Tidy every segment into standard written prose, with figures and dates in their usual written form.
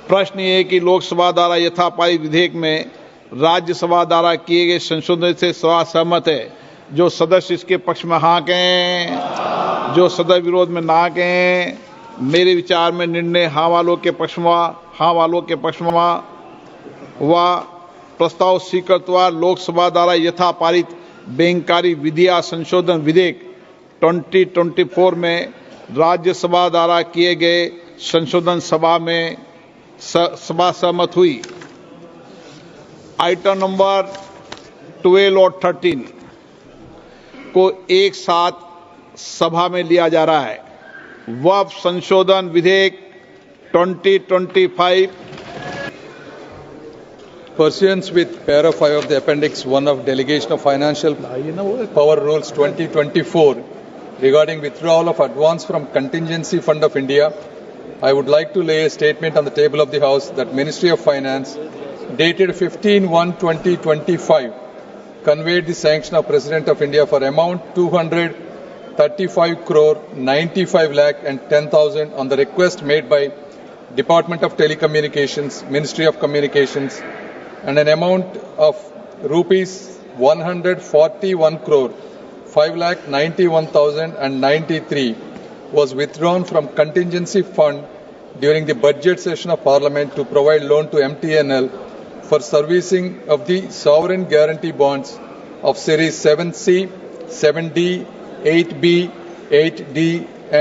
प्रश्न ये है कि लोकसभा द्वारा यथापारित विधेयक में राज्यसभा द्वारा किए गए संशोधन से सभा सहमत है। जो सदस्य इसके पक्ष में हाँ कहें, जो सदस्य विरोध में ना कहें। मेरे विचार में निर्णय हाँ वालों के पक्ष में व प्रस्ताव स्वीकृत हुआ। लोकसभा द्वारा यथापारित बैंककारी विधियां संशोधन विधेयक 2024 में राज्यसभा द्वारा किए गए संशोधन सभा सहमत हुई। आइटम नंबर 12 और 13 को एक साथ सभा में लिया जा रहा है। वह संशोधन विधेयक 2025 Pursuant with para 5 of the Appendix 1 of Delegation of Financial Power Rules 2024 regarding withdrawal of advance from Contingency Fund of India, I would like to lay a statement on the table of the House that Ministry of Finance dated 15/1/2025 conveyed the sanction of President of India for amount 235 crore 95 lakh and 10,000 on the request made by Department of Telecommunications, Ministry of Communications, and an amount of rupees 141 crore 5 lakh 91,093 was withdrawn from contingency fund during the budget session of Parliament to provide loan to MTNL for servicing of the sovereign guarantee bonds of series 7C, 7D, 8B, 8D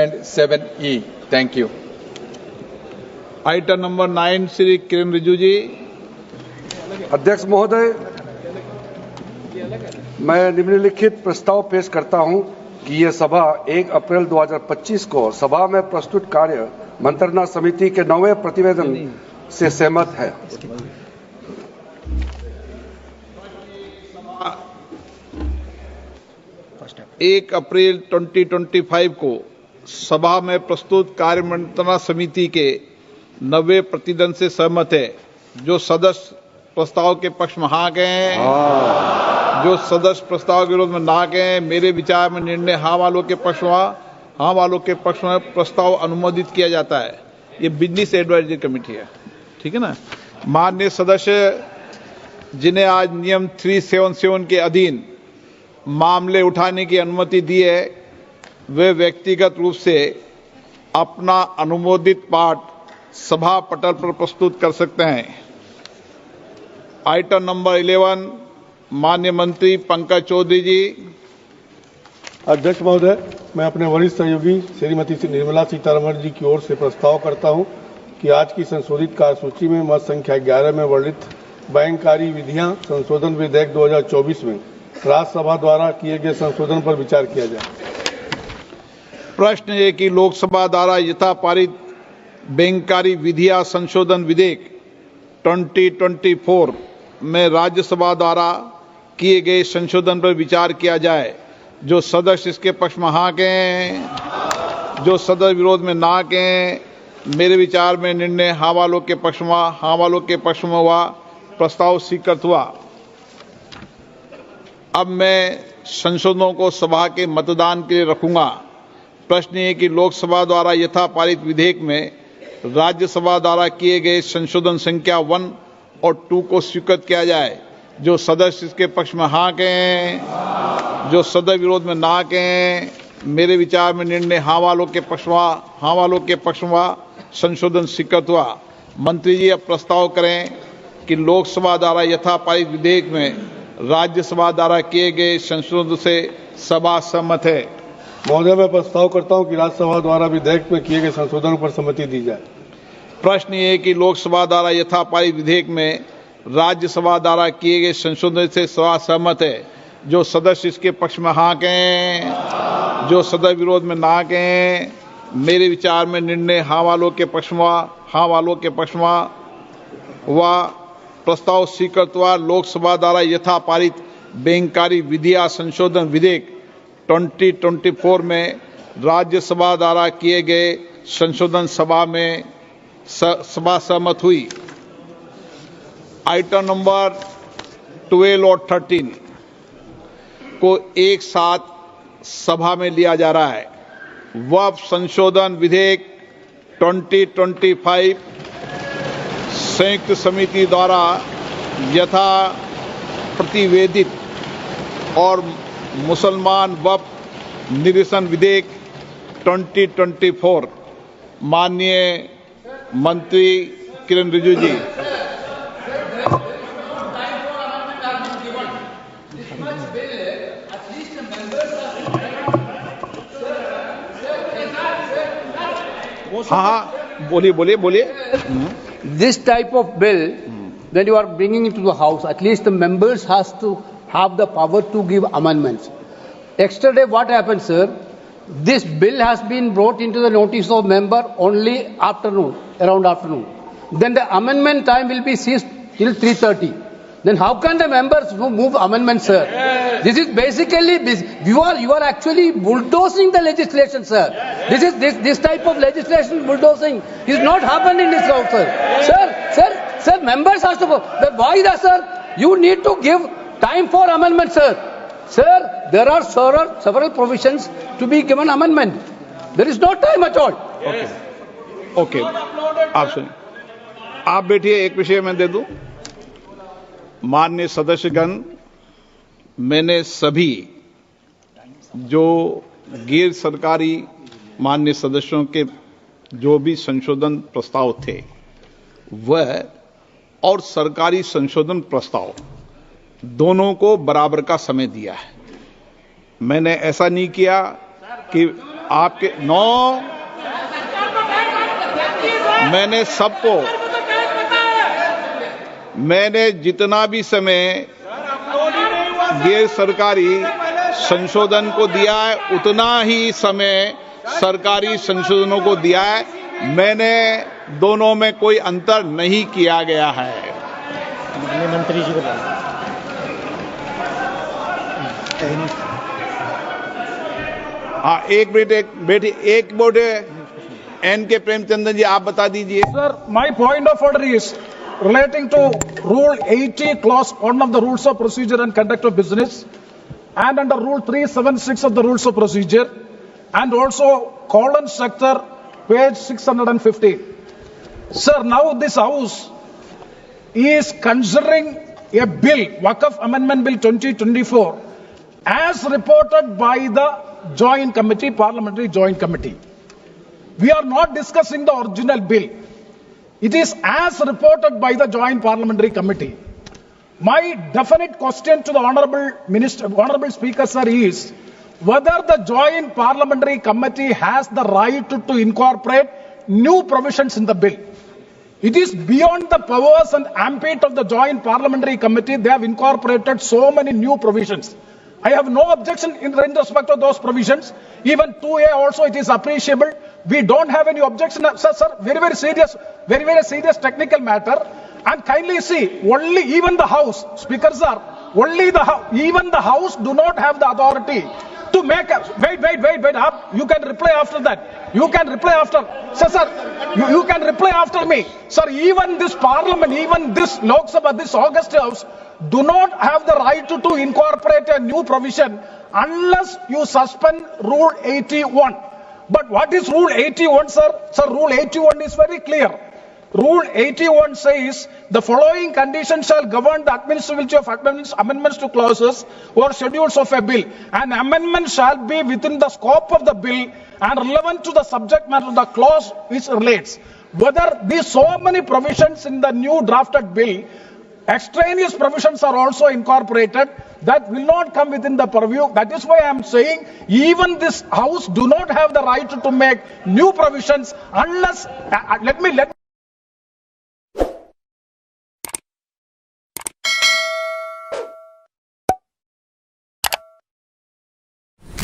and 7E. Thank you. Item number 9 Shri Kiren Rijiju ji. अध्यक्ष महोदय, मैं निम्नलिखित प्रस्ताव पेश करता हूं कि यह सभा 1 अप्रैल 2025 को सभा में प्रस्तुत कार्य मंत्रणा समिति के 9वें प्रतिवेदन से सहमत है। एक अप्रैल 2025 को सभा में प्रस्तुत कार्य मंत्रणा समिति के 9वें प्रतिवेदन से सहमत है। जो सदस्य प्रस्ताव के पक्ष में हाँ कहें, जो सदस्य प्रस्ताव के विरोध में ना कहें। मेरे विचार में निर्णय हाँ वालों के पक्ष में प्रस्ताव अनुमोदित किया जाता है। ये बिजनेस एडवाइजरी कमेटी है, ठीक है ना। माननीय सदस्य जिन्हें आज नियम 377 के अधीन मामले उठाने की अनुमति दी है, वे व्यक्तिगत रूप से अपना अनुमोदित पाठ सभा पटल पर प्रस्तुत कर सकते हैं। आइटम नंबर 11 माननीय मंत्री पंकज चौधरी जी। अध्यक्ष महोदय, मैं अपने वरिष्ठ सहयोगी श्रीमती निर्मला सीतारमण जी की ओर से प्रस्ताव करता हूं कि आज की संशोधित कार्यसूची में मत संख्या 11 में वर्णित बैंककारी विधियां संशोधन विधेयक 2024 में राज्यसभा द्वारा किए गए संशोधन पर विचार किया जाए। प्रश्न है कि लोकसभा द्वारा यथापारित बैंककारी विधियां संशोधन विधेयक 2024 में राज्यसभा द्वारा किए गए संशोधन पर विचार किया जाए। जो सदस्य इसके पक्ष में हाँ कहें, जो सदस्य विरोध में ना कहें। मेरे विचार में निर्णय हाँ वालों के पक्ष में हुआ। प्रस्ताव स्वीकृत हुआ। अब मैं संशोधनों को सभा के मतदान के लिए रखूंगा। प्रश्न ये कि लोकसभा द्वारा यथापारित विधेयक में राज्यसभा द्वारा किए गए संशोधन संख्या 1 और 2 को स्वीकृत किया जाए। जो सदस्य इसके पक्ष में हाँ कहें, जो सदस्य विरोध में ना कहें। मेरे विचार में निर्णय हाँ वालों के पक्ष में संशोधन स्वीकृत हुआ। मंत्री जी अब प्रस्ताव करें कि लोकसभा द्वारा यथापारित विधेयक में राज्यसभा द्वारा किए गए संशोधन से सभा सहमत है। महोदय, मैं प्रस्ताव करता हूं कि राज्यसभा द्वारा विधेयक में किए गए संशोधन पर सहमति दी जाए। प्रश्न ये है कि लोकसभा द्वारा यथापारित विधेयक में राज्यसभा द्वारा किए गए संशोधन से सभा सहमत है। जो सदस्य इसके पक्ष में हाँ कहें, जो सदस्य विरोध में ना कहें। मेरे विचार में निर्णय हाँ वालों के पक्ष में व प्रस्ताव स्वीकृत हुआ। लोकसभा द्वारा यथापारित बैंककारी विधियां संशोधन विधेयक 2024 में राज्यसभा द्वारा किए गए संशोधन सभा सहमत हुई। आइटम नंबर 12 और 13 को एक साथ सभा में लिया जा रहा है। वह संशोधन विधेयक 2025 संयुक्त समिति द्वारा यथा प्रतिवेदित और मुसलमान वक्फ निरसन विधेयक 2024 माननीय मंत्री किरण रिजिजू जी। हाँ, बोलिए। This type of bill, when you are bringing it to the House, at least the members has to have the power to give amendments. Yesterday, what happened, sir? This bill has been brought into the notice of member only around afternoon. Then the amendment time will be ceased till 3:30. Then how can the members move amendments, sir? This is basically you are actually bulldozing the legislation, sir. This type of legislation bulldozing is not happened in this house, sir. Sir, members has to. Why that, sir? You need to give time for amendment, sir. Sir, there are several provisions to be given amendment. There is no time at all. Okay, आप सुनिए, आप बैठिए, एक विषय मैं दे दूं। माननीय सदस्यगण, मैंने सभी जो गैर सरकारी माननीय सदस्यों के जो भी संशोधन प्रस्ताव थे वह और सरकारी संशोधन प्रस्ताव दोनों को बराबर का समय दिया है। मैंने ऐसा नहीं किया कि आपके मैंने सबको, मैंने जितना भी समय गैर सरकारी संशोधन को दिया है उतना ही समय सरकारी संशोधनों को दिया है। मैंने दोनों में कोई अंतर नहीं किया गया है। मंत्री जी को हाँ, एक मिनट एन के प्रेमचंद्र जी, आप बता दीजिए। Sir, my point of order is relating to Rule 80, Clause 1 of the Rules of Procedure and Conduct of Business, and under Rule 376 of the Rules of Procedure, and also colon sector, page 615. Sir, now this House is considering a bill, Waqf Amendment Bill 2024, as reported by the Joint Committee, Parliamentary Joint Committee. We are not discussing the original bill. It is as reported by the Joint Parliamentary Committee. My definite question to the Honorable Speaker, sir, is whether the Joint Parliamentary Committee has the right to incorporate new provisions in the bill. It is beyond the powers and ambit of the Joint Parliamentary Committee. They have incorporated so many new provisions. I have no objection in respect of those provisions. Even 2A also, it is appreciable. We don't have any objection. Sir, very serious technical matter. And kindly see, only even the House, Speaker sir, even the House do not have the authority to make wait up. You can reply after that. You can reply after. Sir, you can reply after me. Sir, even this Parliament, even this Lok Sabha, this August House, do not have the right to incorporate a new provision unless you suspend Rule 81. But what is Rule 81, sir? Sir, Rule 81 is very clear. Rule 81 says the following conditions shall govern the administrability of amendments to clauses or schedules of a bill. An amendment shall be within the scope of the bill and relevant to the subject matter of the clause which relates. Whether these so many provisions in the new drafted bill, extraneous provisions are also incorporated, that will not come within the purview. That is why I am saying even this House do not have the right to make new provisions unless, let me